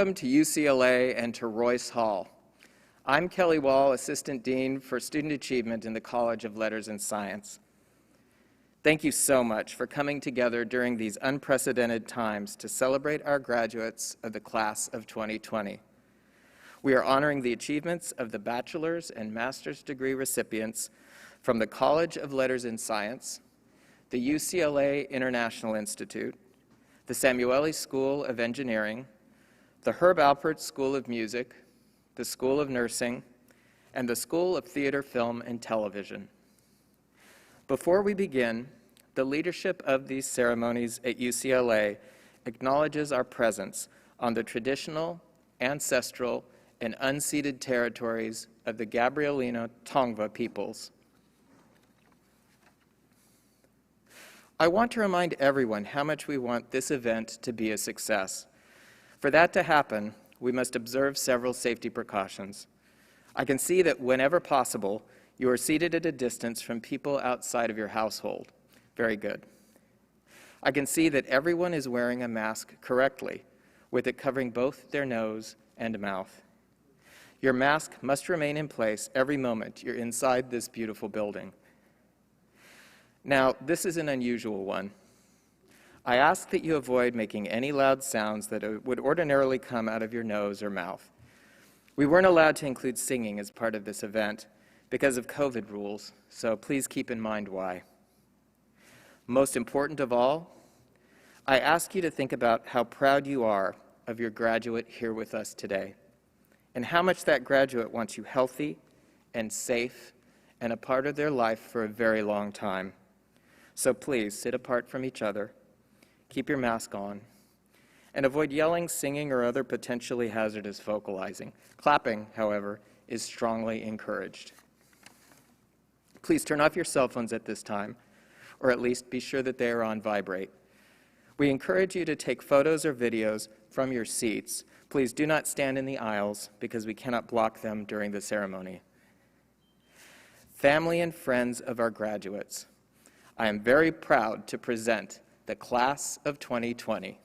Welcome to UCLA and to Royce Hall. I'm Kelly Wall, Assistant Dean for Student Achievement in the College of Letters and Science. Thank you so much for coming together during these unprecedented times to celebrate our graduates of the class of 2020. We are honoring the achievements of the bachelor's and master's degree recipients from the College of Letters and Science, the UCLA International Institute, the Samueli School of Engineering, the Herb Alpert School of Music, the School of Nursing, and the School of Theater, Film, and Television. Before we begin, the leadership of these ceremonies at UCLA acknowledges our presence on the traditional, ancestral, and unceded territories of the Gabrielino Tongva peoples. I want to remind everyone how much we want this event to be a success. For that to happen, we must observe several safety precautions. I can see that whenever possible, you are seated at a distance from people outside of your household. Very good. I can see that everyone is wearing a mask correctly, with it covering both their nose and mouth. Your mask must remain in place every moment you're inside this beautiful building. Now, this is an unusual one. I ask that you avoid making any loud sounds that would ordinarily come out of your nose or mouth. We weren't allowed to include singing as part of this event because of COVID rules, so please keep in mind why. Most important of all, I ask you to think about how proud you are of your graduate here with us today, and how much that graduate wants you healthy and safe and a part of their life for a very long time. So please sit apart from each other, keep your mask on, and avoid yelling, singing, or other potentially hazardous vocalizing. Clapping, however, is strongly encouraged. Please turn off your cell phones at this time, or at least be sure that they are on vibrate. We encourage you to take photos or videos from your seats. Please do not stand in the aisles because we cannot block them during the ceremony. Family and friends of our graduates, I am very proud to present the class of 2020.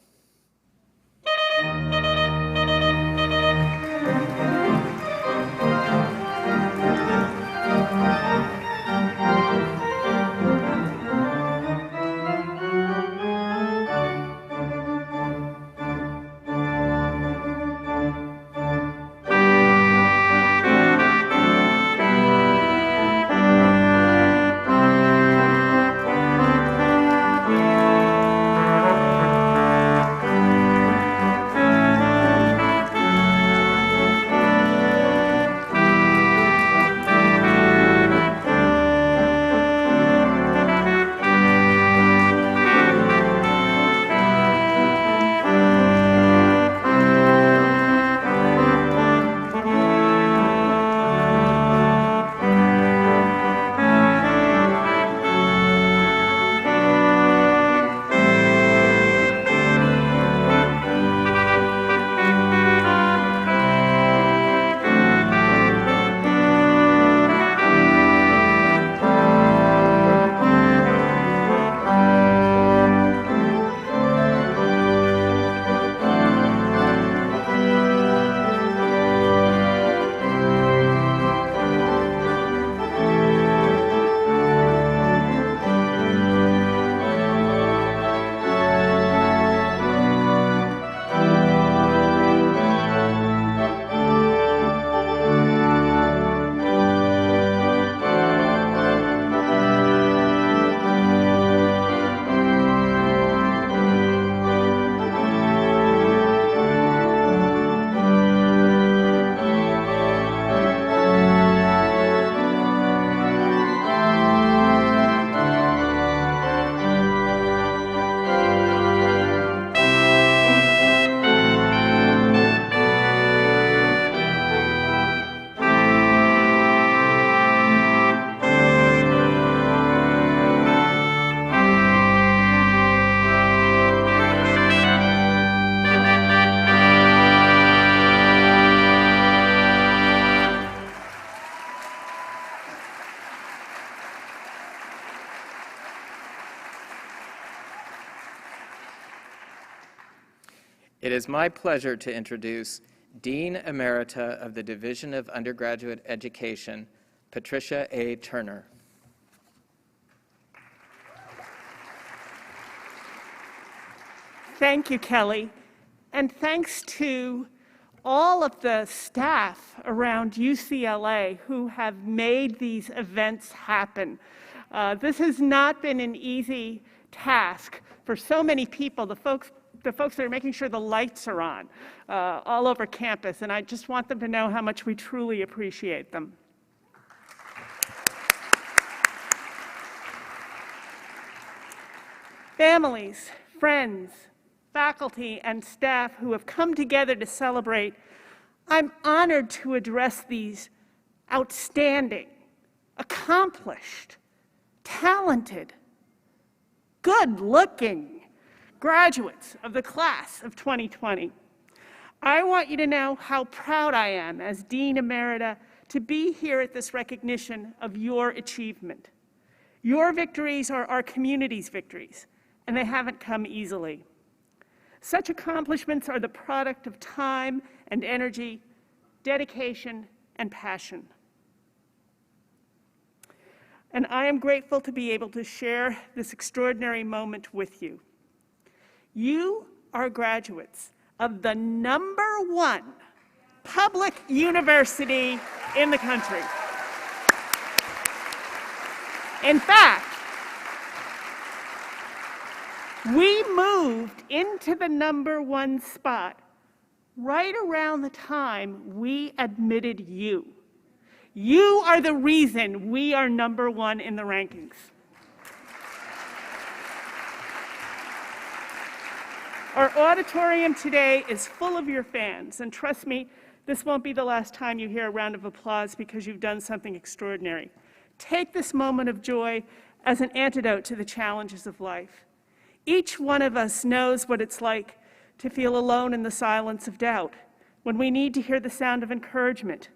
It is my pleasure to introduce Dean Emerita of the Division of Undergraduate Education, Patricia A. Turner. Thank you, Kelly, and thanks to all of the staff around UCLA who have made these events happen. This has not been an easy task for so many people, the folks that are making sure the lights are on all over campus, and I just want them to know how much we truly appreciate them. Families, friends, faculty, and staff who have come together to celebrate, I'm honored to address these outstanding, accomplished, talented, good-looking graduates of the class of 2020. I want you to know how proud I am as Dean Emerita to be here at this recognition of your achievement. Your victories are our community's victories, and they haven't come easily. Such accomplishments are the product of time and energy, dedication, and passion. And I am grateful to be able to share this extraordinary moment with you. You are graduates of the #1 public university in the country. In fact, we moved into the #1 spot right around the time we admitted you. You are the reason we are #1 in the rankings. Our auditorium today is full of your fans, and trust me, this won't be the last time you hear a round of applause because you've done something extraordinary. Take this moment of joy as an antidote to the challenges of life. Each one of us knows what it's like to feel alone in the silence of doubt, when we need to hear the sound of encouragement.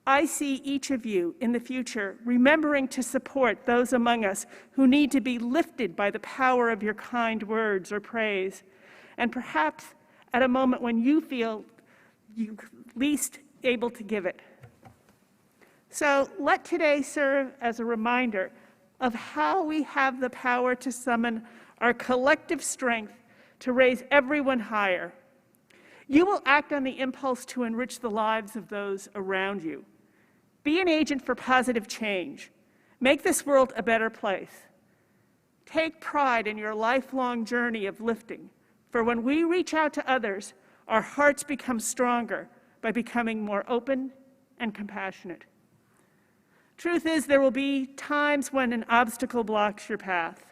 I see each of you in the future remembering to support those among us who need to be lifted by the power of your kind words or praise, and perhaps at a moment when you feel you least able to give it. So let today serve as a reminder of how we have the power to summon our collective strength to raise everyone higher. You will act on the impulse to enrich the lives of those around you. Be an agent for positive change. Make this world a better place. Take pride in your lifelong journey of lifting, for when we reach out to others, our hearts become stronger by becoming more open and compassionate. Truth is, there will be times when an obstacle blocks your path.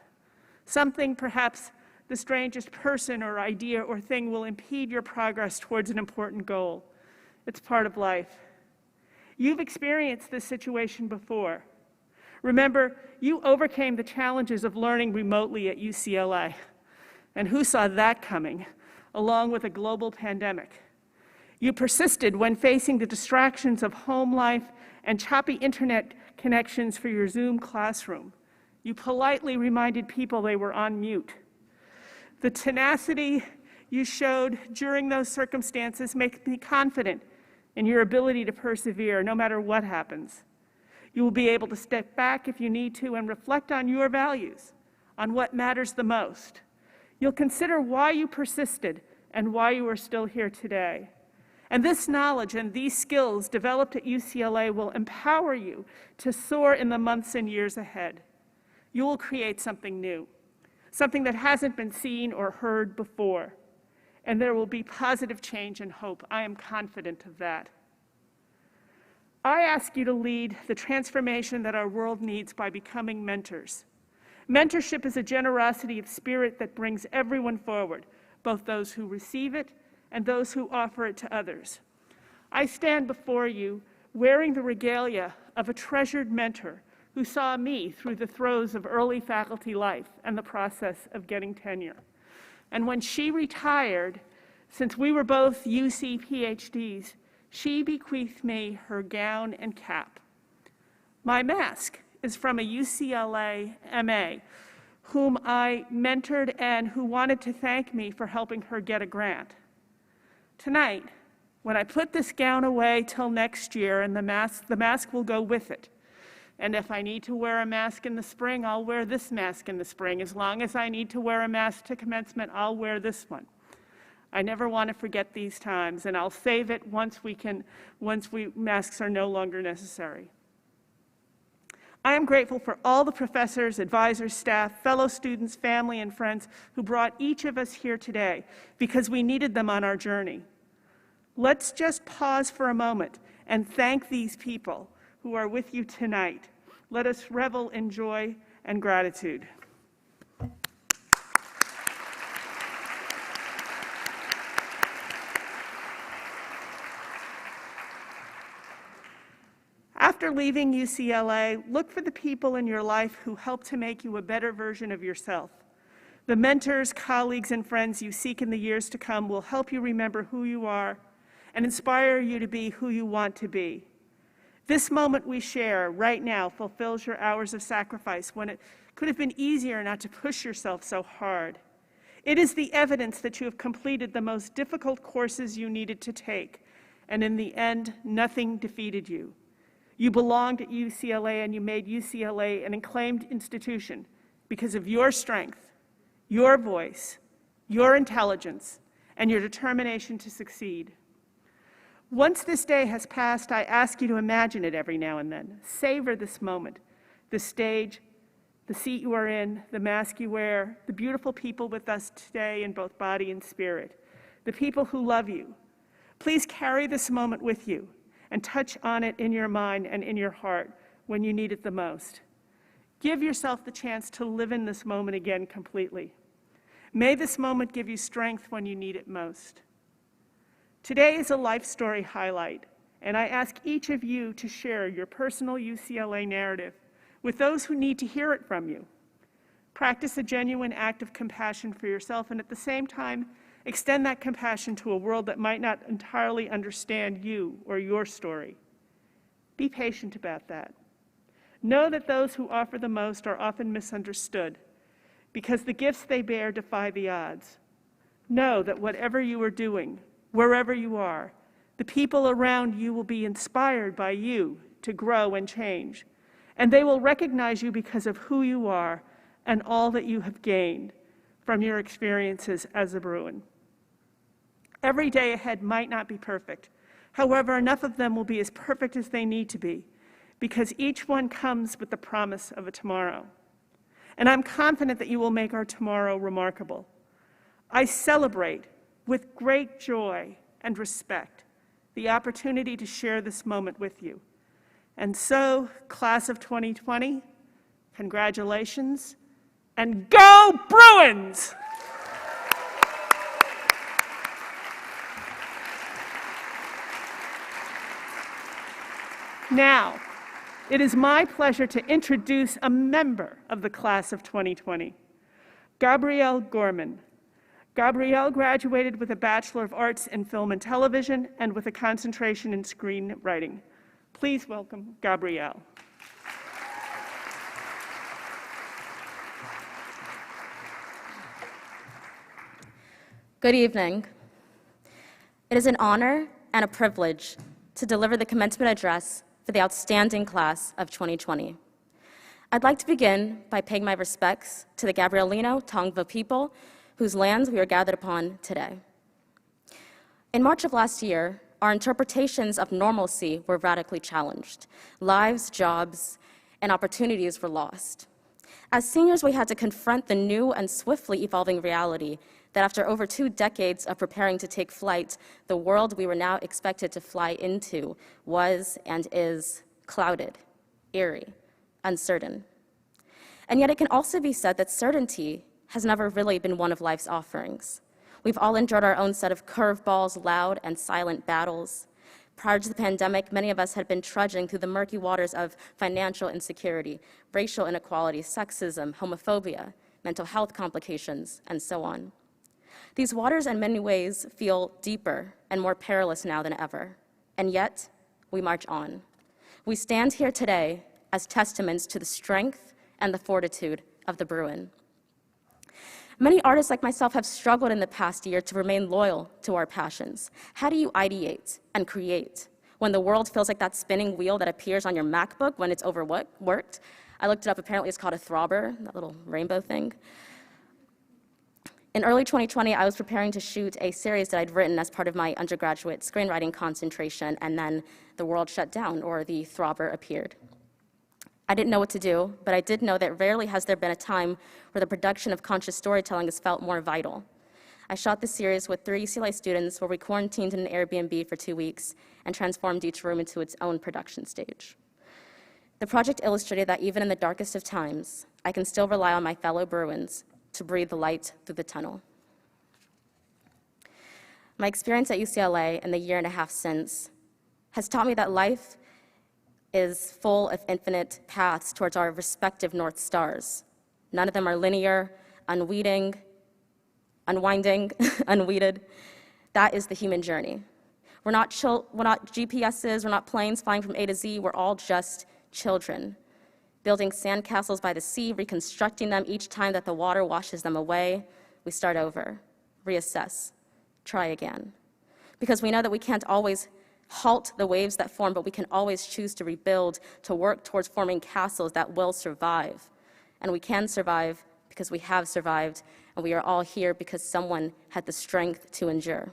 Something, perhaps the strangest person or idea or thing, will impede your progress towards an important goal. It's part of life. You've experienced this situation before. Remember, you overcame the challenges of learning remotely at UCLA. And who saw that coming, along with a global pandemic? You persisted when facing the distractions of home life and choppy internet connections for your Zoom classroom. You politely reminded people they were on mute. The tenacity you showed during those circumstances makes me confident in your ability to persevere no matter what happens. You will be able to step back if you need to and reflect on your values, on what matters the most. You'll consider why you persisted and why you are still here today. And this knowledge and these skills developed at UCLA will empower you to soar in the months and years ahead. You will create something new, something that hasn't been seen or heard before. And there will be positive change and hope. I am confident of that. I ask you to lead the transformation that our world needs by becoming mentors. Mentorship is a generosity of spirit that brings everyone forward, both those who receive it and those who offer it to others. I stand before you wearing the regalia of a treasured mentor who saw me through the throes of early faculty life and the process of getting tenure. And when she retired, since we were both UC PhDs, she bequeathed me her gown and cap. My mask is from a UCLA MA whom I mentored and who wanted to thank me for helping her get a grant. Tonight, when I put this gown away till next year, and the mask will go with it. And if I need to wear a mask in the spring, I'll wear this mask in the spring. As long as I need to wear a mask to commencement, I'll wear this one. I never want to forget these times, and I'll save it once masks are no longer necessary. I am grateful for all the professors, advisors, staff, fellow students, family, and friends who brought each of us here today because we needed them on our journey. Let's just pause for a moment and thank these people who are with you tonight. Let us revel in joy and gratitude. After leaving UCLA, look for the people in your life who help to make you a better version of yourself. The mentors, colleagues, and friends you seek in the years to come will help you remember who you are and inspire you to be who you want to be. This moment we share right now fulfills your hours of sacrifice when it could have been easier not to push yourself so hard. It is the evidence that you have completed the most difficult courses you needed to take, and in the end, nothing defeated you. You belonged at UCLA, and you made UCLA an acclaimed institution because of your strength, your voice, your intelligence, and your determination to succeed. Once this day has passed, I ask you to imagine it every now and then. Savor this moment, the stage, the seat you are in, the mask you wear, the beautiful people with us today in both body and spirit, the people who love you. Please carry this moment with you and touch on it in your mind and in your heart when you need it the most. Give yourself the chance to live in this moment again completely. May this moment give you strength when you need it most. Today is a life story highlight, and I ask each of you to share your personal UCLA narrative with those who need to hear it from you. Practice a genuine act of compassion for yourself, and at the same time, extend that compassion to a world that might not entirely understand you or your story. Be patient about that. Know that those who offer the most are often misunderstood because the gifts they bear defy the odds. Know that whatever you are doing, wherever you are, the people around you will be inspired by you to grow and change, and they will recognize you because of who you are and all that you have gained from your experiences as a Bruin. Every day ahead might not be perfect. However, enough of them will be as perfect as they need to be, because each one comes with the promise of a tomorrow. And I'm confident that you will make our tomorrow remarkable. I celebrate with great joy and respect the opportunity to share this moment with you. And so, class of 2020, congratulations, and go Bruins! Now, it is my pleasure to introduce a member of the class of 2020, Gabrielle Gorman. Gabrielle graduated with a Bachelor of Arts in Film and Television and with a concentration in screenwriting. Please welcome Gabrielle. Good evening. It is an honor and a privilege to deliver the commencement address for the outstanding class of 2020. I'd like to begin by paying my respects to the Gabrielino Tongva people whose lands we are gathered upon today. In March of last year, our interpretations of normalcy were radically challenged. Lives, jobs, and opportunities were lost. As seniors, we had to confront the new and swiftly evolving reality that after over 2 decades of preparing to take flight, the world we were now expected to fly into was and is clouded, eerie, uncertain. And yet it can also be said that certainty has never really been one of life's offerings. We've all endured our own set of curveballs, loud and silent battles. Prior to the pandemic, many of us had been trudging through the murky waters of financial insecurity, racial inequality, sexism, homophobia, mental health complications, and so on. These waters in many ways feel deeper and more perilous now than ever, and yet we march on. We stand here today as testaments to the strength and the fortitude of the Bruin. Many artists like myself have struggled in the past year to remain loyal to our passions. How do you ideate and create when the world feels like that spinning wheel that appears on your MacBook when it's overworked? I looked it up, apparently it's called a throbber, that little rainbow thing. In early 2020, I was preparing to shoot a series that I'd written as part of my undergraduate screenwriting concentration, and then the world shut down, or the throbber appeared. I didn't know what to do, but I did know that rarely has there been a time where the production of conscious storytelling has felt more vital. I shot the series with 3 UCLA students where we quarantined in an Airbnb for 2 weeks and transformed each room into its own production stage. The project illustrated that even in the darkest of times, I can still rely on my fellow Bruins to breathe the light through the tunnel. My experience at UCLA in the year and a half since has taught me that life is full of infinite paths towards our respective North Stars. None of them are linear, unwinding, unweeded. That is the human journey. We're not GPSs, we're not planes flying from A to Z, we're all just children, building sandcastles by the sea, reconstructing them each time that the water washes them away. We start over, reassess, try again. Because we know that we can't always halt the waves that form, but we can always choose to rebuild, to work towards forming castles that will survive. And we can survive because we have survived, and we are all here because someone had the strength to endure.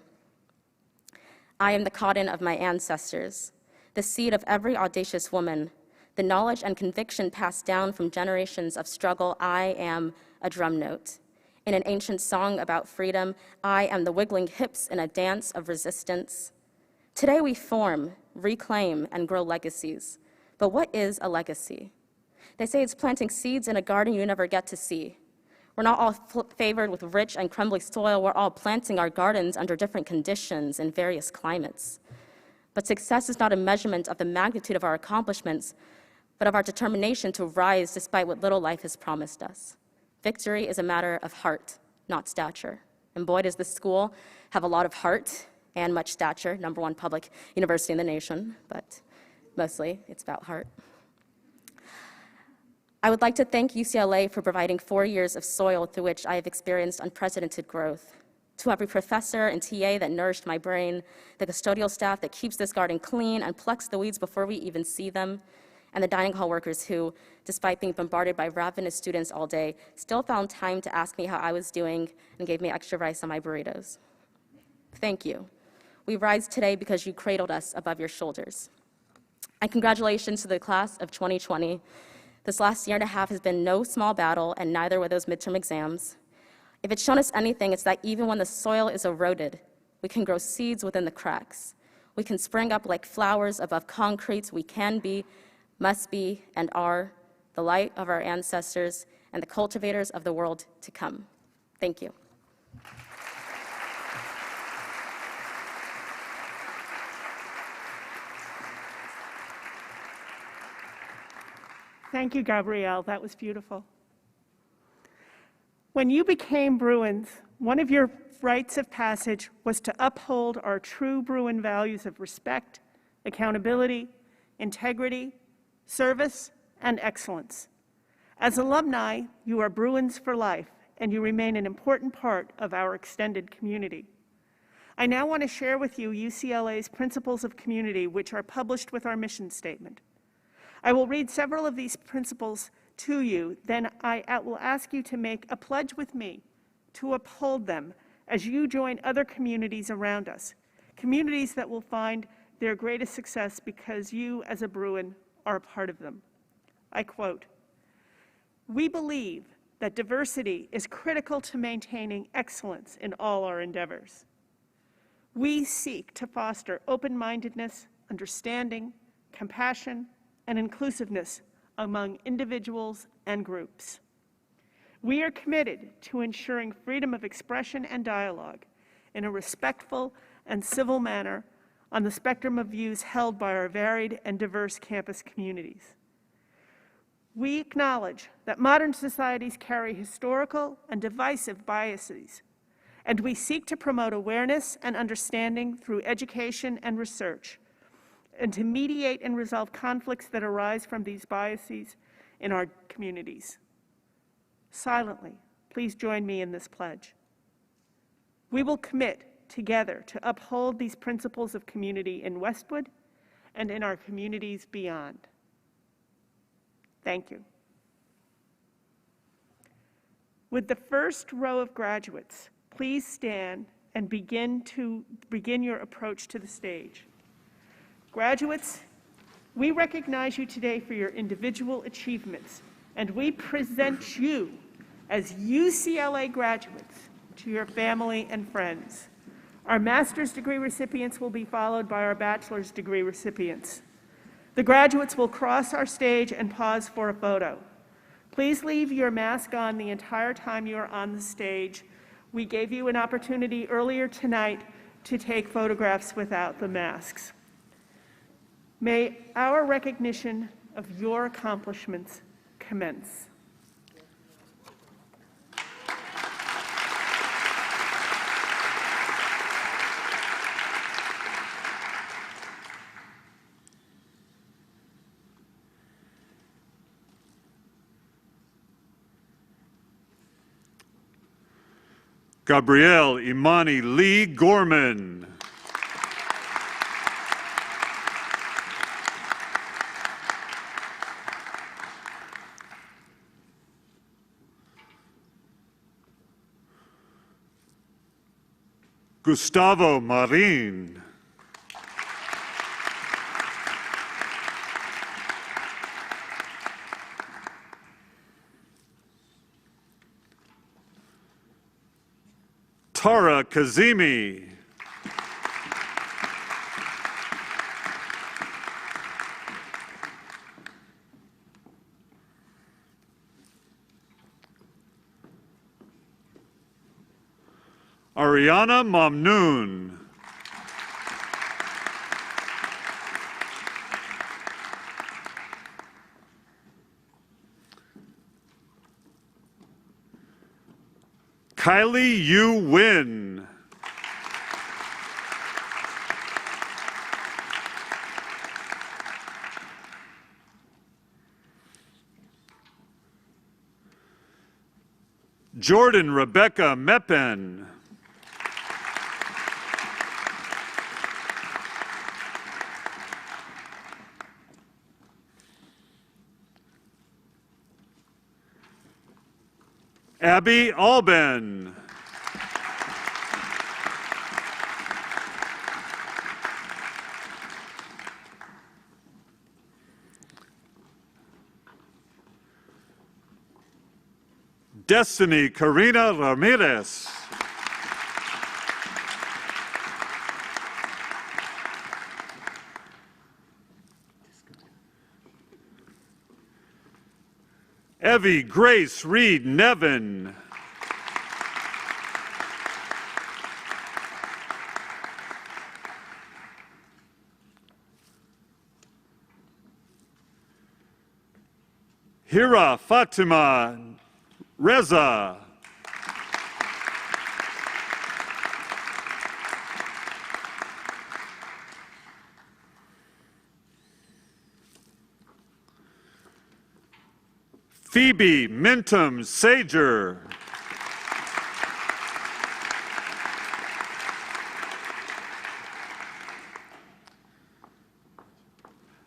I am the cotton of my ancestors, the seed of every audacious woman, the knowledge and conviction passed down from generations of struggle. I am a drum note. In an ancient song about freedom, I am the wiggling hips in a dance of resistance. Today we form, reclaim, and grow legacies. But what is a legacy? They say it's planting seeds in a garden you never get to see. We're not all favored with rich and crumbly soil. We're all planting our gardens under different conditions in various climates. But success is not a measurement of the magnitude of our accomplishments, but of our determination to rise despite what little life has promised us. Victory is a matter of heart, not stature. And boy, does this school have a lot of heart and much stature, #1 public university in the nation, but mostly it's about heart. I would like to thank UCLA for providing 4 years of soil through which I have experienced unprecedented growth. To every professor and TA that nourished my brain, the custodial staff that keeps this garden clean and plucks the weeds before we even see them, and the dining hall workers who, despite being bombarded by ravenous students all day, still found time to ask me how I was doing and gave me extra rice on my burritos. Thank you. We rise today because you cradled us above your shoulders. And congratulations to the class of 2020. This last year and a half has been no small battle, and neither were those midterm exams. If it's shown us anything, it's that even when the soil is eroded, we can grow seeds within the cracks. We can spring up like flowers above concrete. We can be, must be, and are the light of our ancestors and the cultivators of the world to come. Thank you. Thank you, Gabrielle. That was beautiful. When you became Bruins, one of your rites of passage was to uphold our true Bruin values of respect, accountability, integrity, service, and excellence. As alumni, you are Bruins for life, and you remain an important part of our extended community. I now want to share with you UCLA's Principles of Community, which are published with our mission statement. I will read several of these principles to you, then I will ask you to make a pledge with me to uphold them as you join other communities around us, communities that will find their greatest success because you, as a Bruin, are a part of them. I quote, "We believe that diversity is critical to maintaining excellence in all our endeavors. We seek to foster open-mindedness, understanding, compassion, and inclusiveness among individuals and groups. We are committed to ensuring freedom of expression and dialogue in a respectful and civil manner on the spectrum of views held by our varied and diverse campus communities. We acknowledge that modern societies carry historical and divisive biases, and we seek to promote awareness and understanding through education and research, and to mediate and resolve conflicts that arise from these biases in our communities. Silently, Please join me in this pledge. We will commit together to uphold these principles of community in Westwood and in our communities beyond. Thank you. Would the first row of graduates please stand and begin your approach to the stage. Graduates, we recognize you today for your individual achievements, and we present you as UCLA graduates to your family and friends. Our master's degree recipients will be followed by our bachelor's degree recipients. The graduates will cross our stage and pause for a photo. Please leave your mask on the entire time you are on the stage. We gave you an opportunity earlier tonight to take photographs without the masks. May our recognition of your accomplishments commence. Gabrielle Imani Lee Gorman. Gustavo Marin. Tara Kazemi. Ariana Mamnoon. Kylie Yu Win. Jordan Rebecca Meppen. Abby Alban. Destiny Karina Ramirez. Evie Grace Reed Nevin. Hira Fatima Reza. Phoebe Mintum Sager.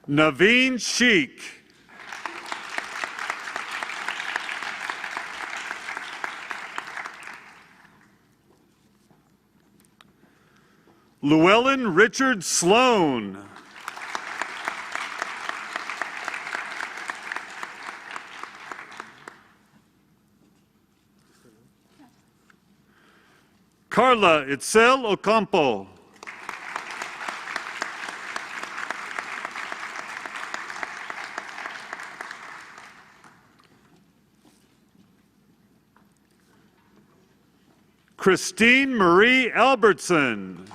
Naveen Sheikh. Llewellyn Richard Sloan. Carla Itzel Ocampo. Christine Marie Albertson.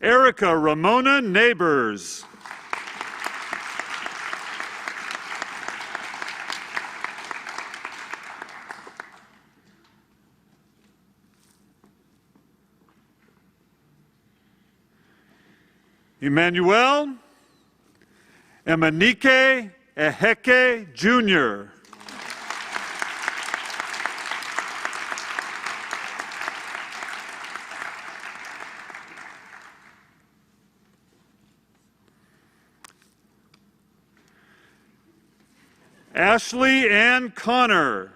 Erica Ramona Neighbors. Emmanuel Emanike Eheke Jr. Ashley Ann Connor.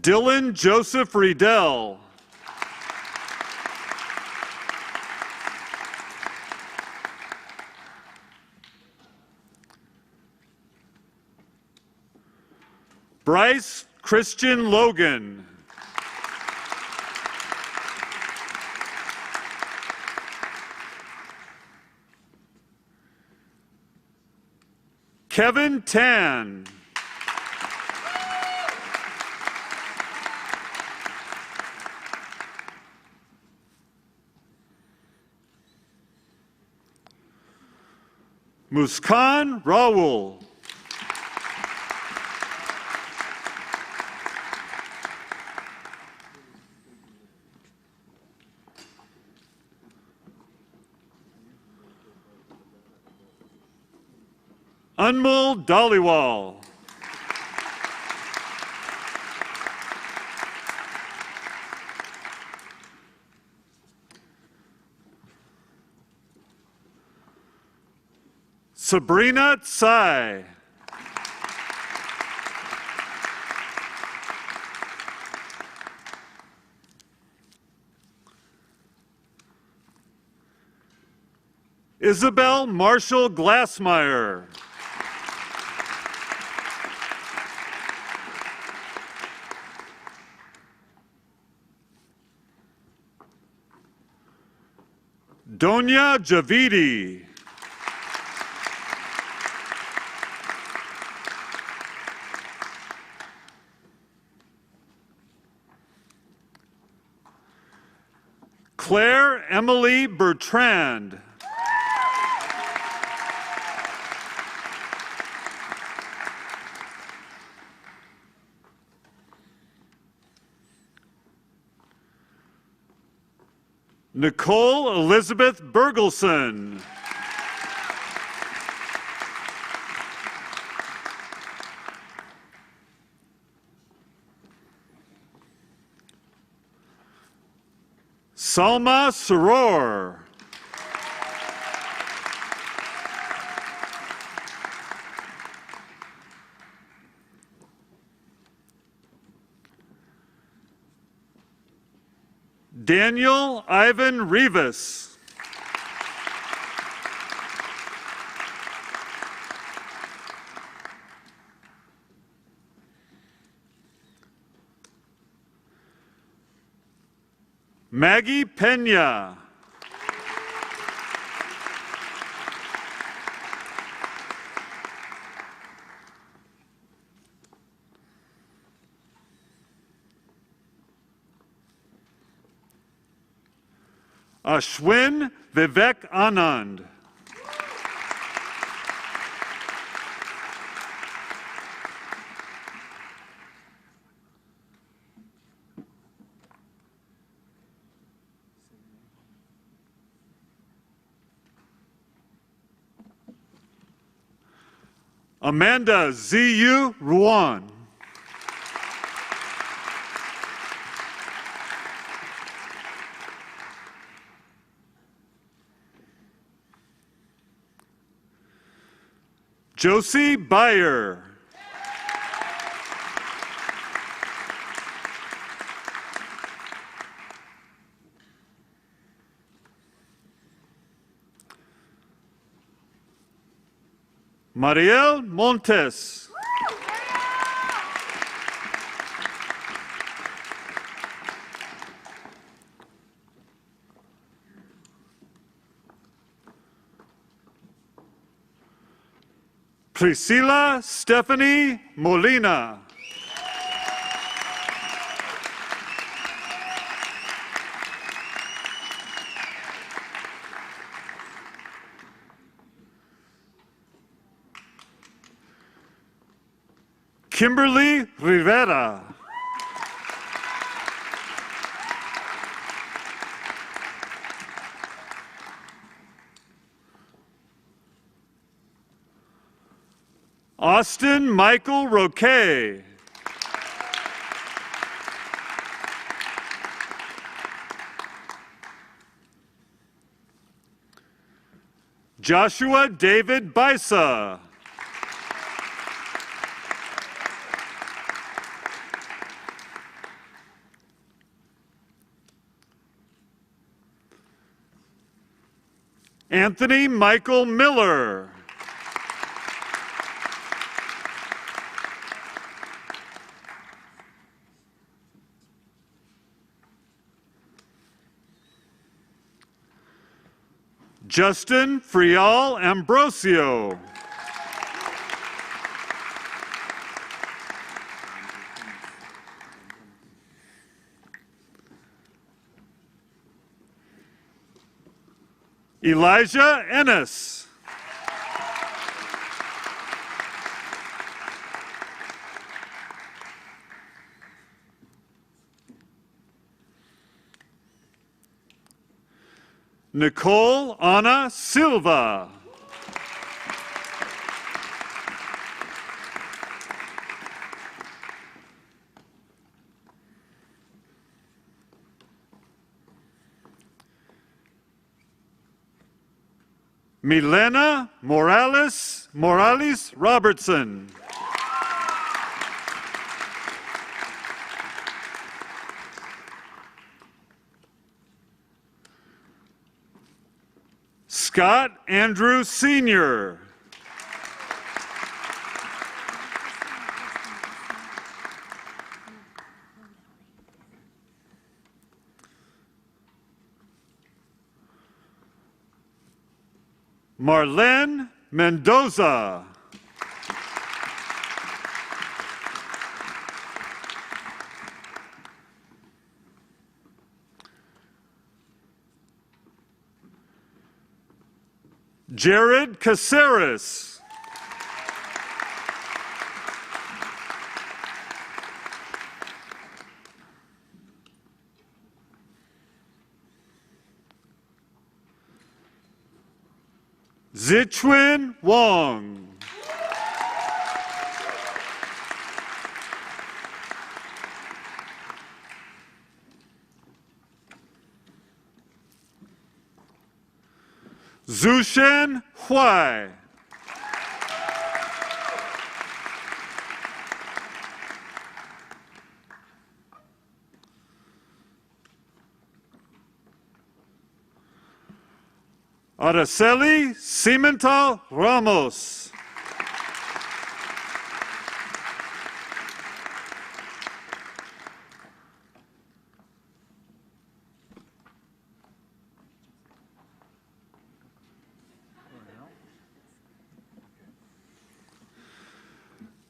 Dylan Joseph Riedel. Bryce Christian Logan. Kevin Tan. Muskan Rawul. Anmol Dhaliwal. Sabrina Tsai. Isabel Marshall Glassmeyer. Donya Javidi. Claire Emily Bertrand. Nicole Elizabeth Bergelson. Salma Saror. Daniel Ivan Rivas. Maggie Pena. Ashwin Vivek Anand. Amanda Z.U. Ruan. Josie Bayer. Mariel Montes. Priscilla Stephanie Molina. Kimberly Rivera. Austin Michael Roque. Joshua David Bisa. Anthony Michael Miller. Justin Frial Ambrosio. Elijah Ennis. Nicole Ana Silva. Milena Morales Robertson. Scott Andrew Sr. Marlene Mendoza. Jared Caceres. Zichuan Wong. Zushen Huai. Araceli Cimental Ramos.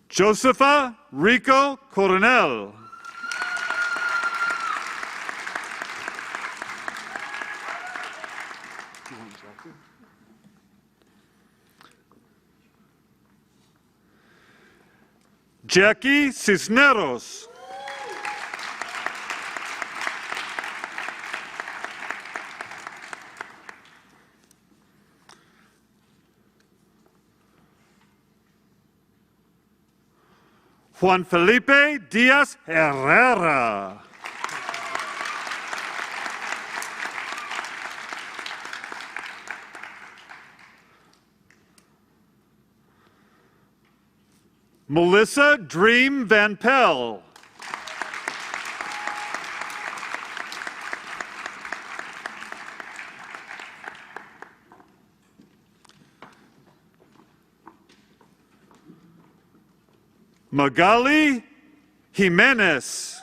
Josepha Rico Coronel. Jackie Cisneros. Juan Felipe Diaz Herrera. Melissa Dream Van Pell. Magali Jimenez.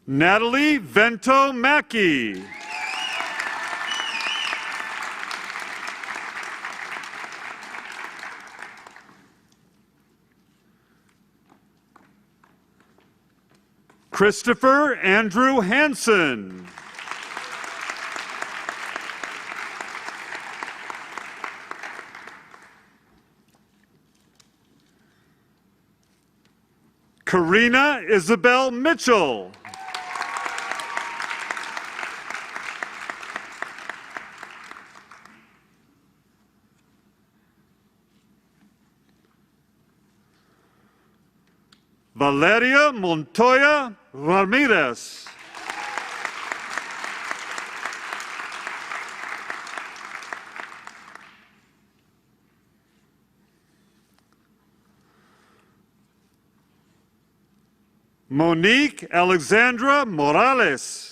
Natalie Vento Mackey. Christopher Andrew Hansen. Karina Isabel Mitchell. Valeria Montoya Ramirez. Monique Alexandra Morales.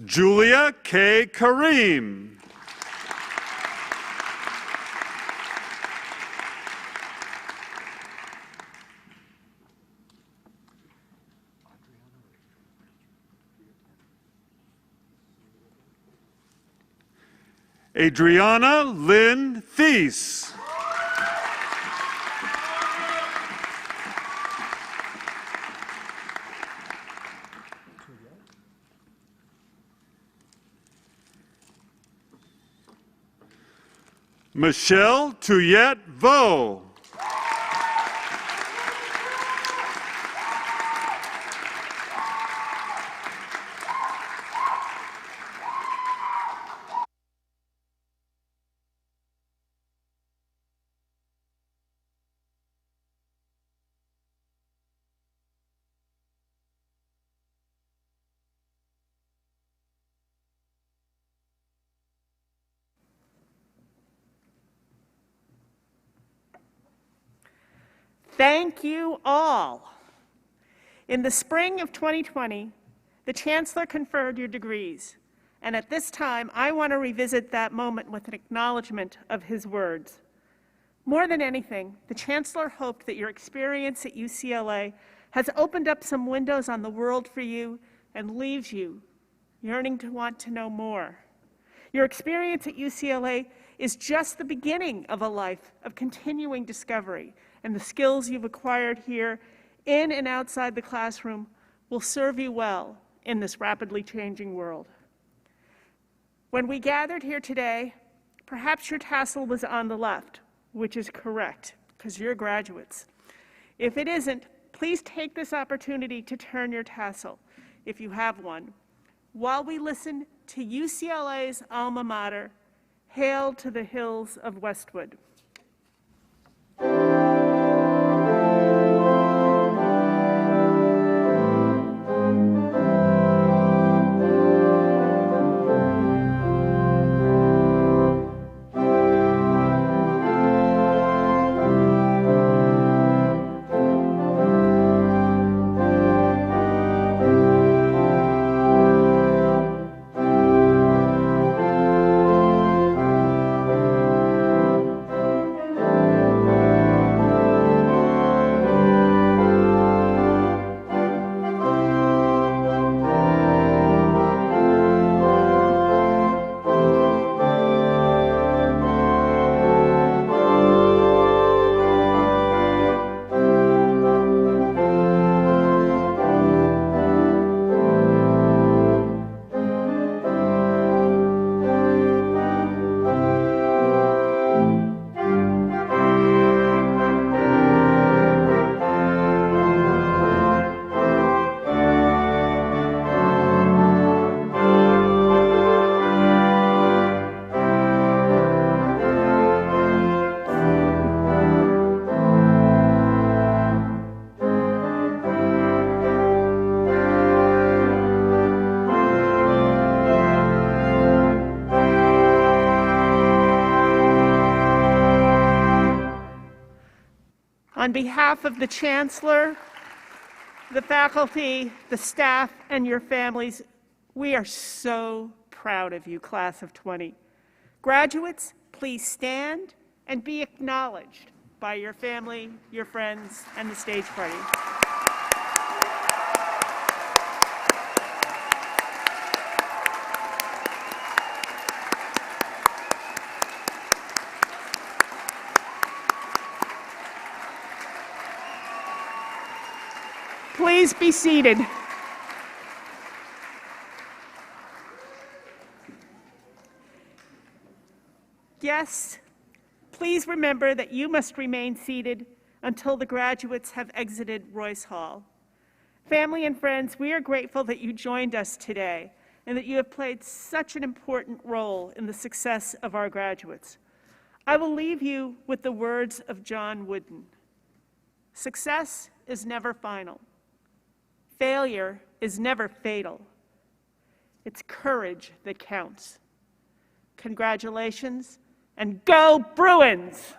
Julia K. Kareem. Adriana Lynn Thies. Michelle Tuyette Vo. Thank you all. In the spring of 2020, the Chancellor conferred your degrees, and at this time, I want to revisit that moment with an acknowledgement of his words. More than anything, the Chancellor hoped that your experience at UCLA has opened up some windows on the world for you and leaves you yearning to want to know more. Your experience at UCLA is just the beginning of a life of continuing discovery, and the skills you've acquired here in and outside the classroom will serve you well in this rapidly changing world. When we gathered here today, perhaps your tassel was on the left, which is correct, because you're graduates. If it isn't, please take this opportunity to turn your tassel, if you have one, while we listen to UCLA's alma mater, Hail to the Hills of Westwood. On behalf of the Chancellor, the faculty, the staff, and your families, we are so proud of you, class of 20. Graduates, please stand and be acknowledged by your family, your friends, and the stage party. Please be seated. Guests, please remember that you must remain seated until the graduates have exited Royce Hall. Family and friends, we are grateful that you joined us today and that you have played such an important role in the success of our graduates. I will leave you with the words of John Wooden. Success is never final. Failure is never fatal. It's courage that counts. Congratulations, and go Bruins!